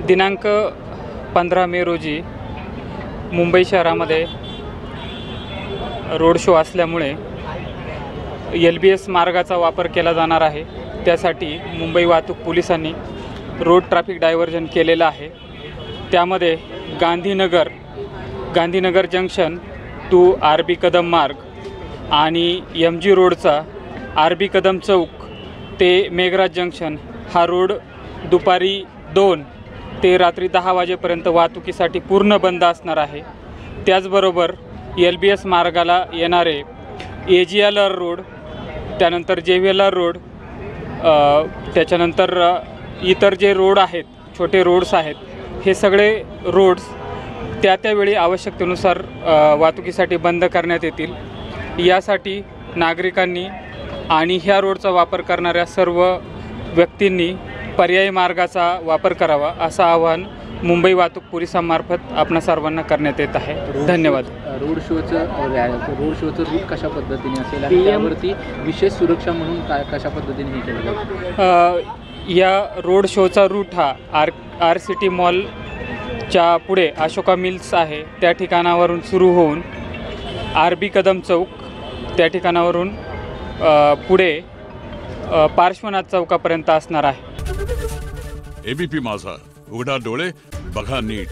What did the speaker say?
दिनांक 15 मे रोजी मुंबई शहरामध्ये रोड शो असल्यामुळे LBS मार्गाचा वापर केला जाणार आहे। त्यासाठी मुंबई वाहतूक पोलिसांनी रोड ट्रॅफिक डायव्हर्जन केलेलं आहे। त्यामध्ये Gandhinagar junction to RB Kadam Marg आणि MG रोडचा RB कदम चौक ते मेघराज जंक्शन हा रोड दुपारी 2 ते रात्री 10 वाजेपर्यंत वाहतुकीसाठी पूर्ण बंद असणार आहे। त्याचबरोबर LBS मार्गाला येणारे AGLR रोड, त्यानंतर JVLR रोड, त्याच्यानंतर इतर जे रोड आहेत, छोटे रोड्स आहेत, हे सगळे रोड्स त्यावेळी आवश्यकतेनुसार वाहतुकीसाठी बंद करण्यात येतील। यासाठी नागरिकांनी आणि ह्या रोडचा वापर करणाऱ्या सर्व व्यक्तींनी पर्यायी मार्गाचा वापर करावा असं आवाहन मुंबई वाहतूक पोलिसांमार्फत आपणा सर्वांना करण्यात येत आहे। धन्यवाद। रोड शोचं रूट कशा पद्धतीने असेल आणि त्यावरती विशेष सुरक्षा म्हणून कशा पद्धतीने हे केलं जाईल? या रोड शोचा रूट हा RCT मॉलच्या पुढे अशोका मिल्स आहे त्या ठिकाणावरून सुरू होऊन RB कदम चौक त्या ठिकाणावरून पुढे पार्श्वनाथ चौकापर्यंत असणार आहे। ABP माझा, उघडा डोळे बघा नीट।